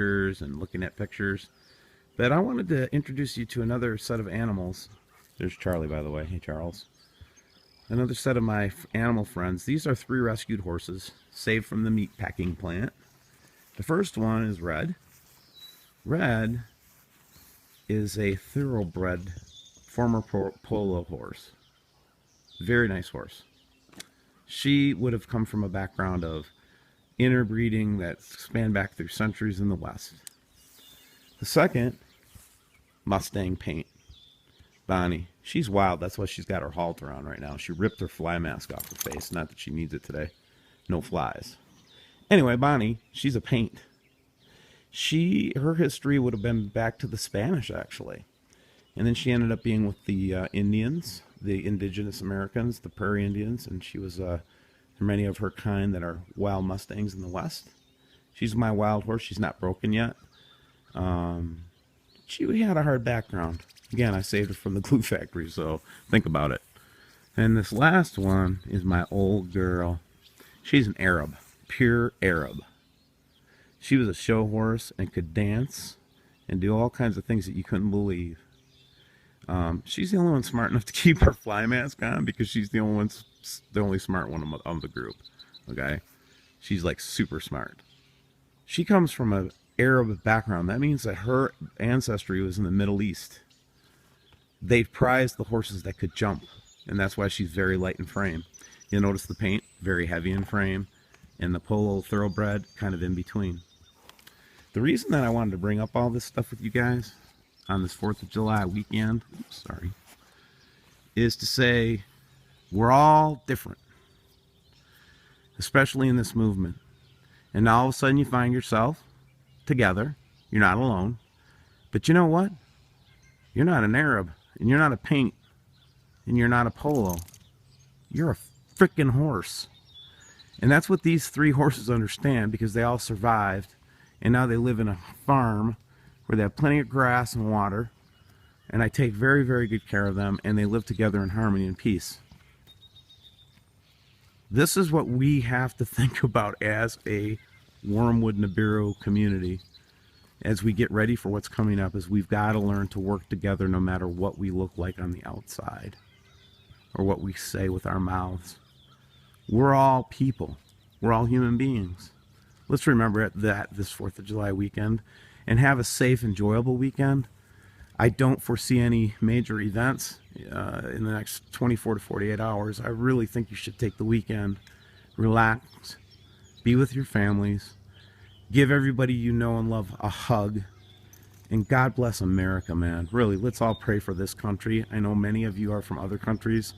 and looking at pictures. But I wanted to introduce you to another set of animals. There's Charlie, by the way. Hey, Charles. Another set of my animal friends. These are 3 rescued horses, saved from the meat packing plant. The first one is Red. Red is a thoroughbred former polo horse. Very nice horse. She would have come from a background of interbreeding that spanned back through centuries in the West. The second, Mustang paint. Bonnie. She's wild. That's why she's got her halter on right now. She ripped her fly mask off her face. Not that she needs it today. No flies. Anyway, Bonnie, she's a paint. Her history would have been back to the Spanish, actually. And then she ended up being with the Indians, the indigenous Americans, the prairie Indians, and she was many of her kind that are wild Mustangs in the West. She's my wild horse. She's not broken yet. She had a hard background. Again, I saved her from the glue factory, so think about it. And this last one is my old girl. She's an Arab, pure Arab. She was a show horse and could dance and do all kinds of things that you couldn't believe. She's the only one smart enough to keep her fly mask on because she's the only smart one of the group. Okay, she's like super smart. She comes from an Arab background. That means that her ancestry was in the Middle East. They prized the horses that could jump, and that's why she's very light in frame. You'll notice the paint, very heavy in frame, and the polo thoroughbred kind of in between. The reason that I wanted to bring up all this stuff with you guys on this 4th of July weekend, is to say we're all different, especially in this movement. And now all of a sudden you find yourself together. You're not alone. But you know what? You're not an Arab, and you're not a paint, and you're not a polo. You're a freaking horse. And that's what these 3 horses understand, because they all survived, and now they live in a farm where they have plenty of grass and water, and I take very, very good care of them, and they live together in harmony and peace. This is what we have to think about as a Wormwood Nibiru community as we get ready for what's coming up. Is we've got to learn to work together no matter what we look like on the outside or what we say with our mouths. We're all people. We're all human beings. Let's remember that this 4th of July weekend, and have a safe, enjoyable weekend. I don't foresee any major events in the next 24 to 48 hours. I really think you should take the weekend, relax, be with your families, give everybody you know and love a hug, and God bless America, man. Really, let's all pray for this country. I know many of you are from other countries.